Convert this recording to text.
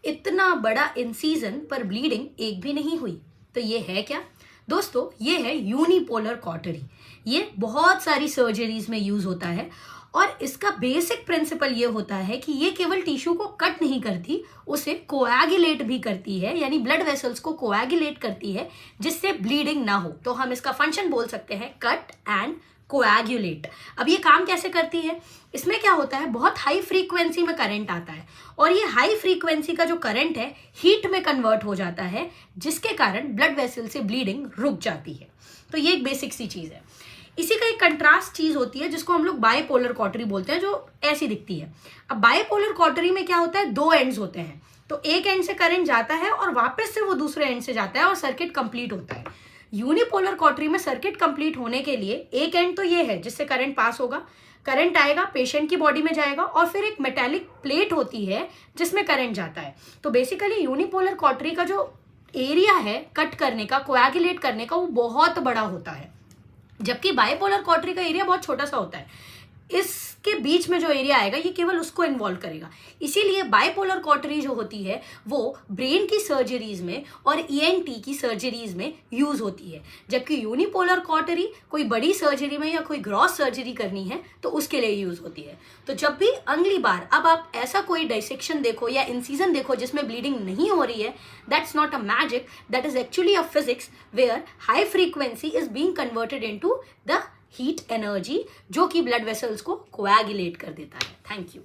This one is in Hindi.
इतना बड़ा इंसीजन पर ब्लीडिंग एक भी नहीं हुई। तो ये है क्या दोस्तों? ये है यूनिपोलर कॉटरी। ये बहुत सारी सर्जरीज में यूज होता है और इसका बेसिक प्रिंसिपल ये होता है कि ये केवल टिश्यू को कट नहीं करती, उसे कोएगुलेट भी करती है, यानी ब्लड वेसल्स को कोएगुलेट करती है जिससे ब्लीडिंग ना हो। तो हम इसका फंक्शन बोल सकते हैं कट एंड कोएगुलेट। अब ये काम कैसे करती है? इसमें क्या होता है, बहुत हाई फ्रीक्वेंसी में करंट आता है और ये हाई फ्रीक्वेंसी का जो करंट है हीट में कन्वर्ट हो जाता है, जिसके कारण ब्लड वेसल से ब्लीडिंग रुक जाती है। तो ये एक बेसिक सी चीज है। इसी का एक कंट्रास्ट चीज होती है जिसको हम लोग बाइपोलर कॉटरी बोलते हैं, जो ऐसी दिखती है। अब बाइपोलर कॉटरी में क्या होता है, दो एंड्स होते हैं, तो एक एंड से करंट जाता है और वापस से वो दूसरे एंड से जाता है और सर्किट कंप्लीट होता है। यूनिपोलर कॉटरी में सर्किट कंप्लीट होने के लिए एक एंड तो ये है जिससे करंट पास होगा, करंट आएगा, पेशेंट की बॉडी में जाएगा और फिर एक मेटालिक प्लेट होती है जिसमें करंट जाता है। तो बेसिकली यूनिपोलर कॉटरी का जो एरिया है कट करने का, कोएगुलेट करने का, वो बहुत बड़ा होता है, जबकि बाइपोलर कॉटरी का एरिया बहुत छोटा सा होता है। इसके बीच में जो एरिया आएगा ये केवल उसको इन्वॉल्व करेगा। इसीलिए बाइपोलर कॉटरी जो होती है वो ब्रेन की सर्जरीज में और ईएनटी की सर्जरीज में यूज होती है, जबकि यूनिपोलर कॉटरी कोई बड़ी सर्जरी में या कोई ग्रॉस सर्जरी करनी है तो उसके लिए यूज होती है। तो जब भी अगली बार अब आप ऐसा कोई डाइसेक्शन देखो या इंसीजन देखो जिसमें ब्लीडिंग नहीं हो रही है, that's not a magic, that is actually a physics where high frequency is being converted into the heat energy, जो कि ब्लड वेसल्स को कोएगुलेट कर देता है। Thank you.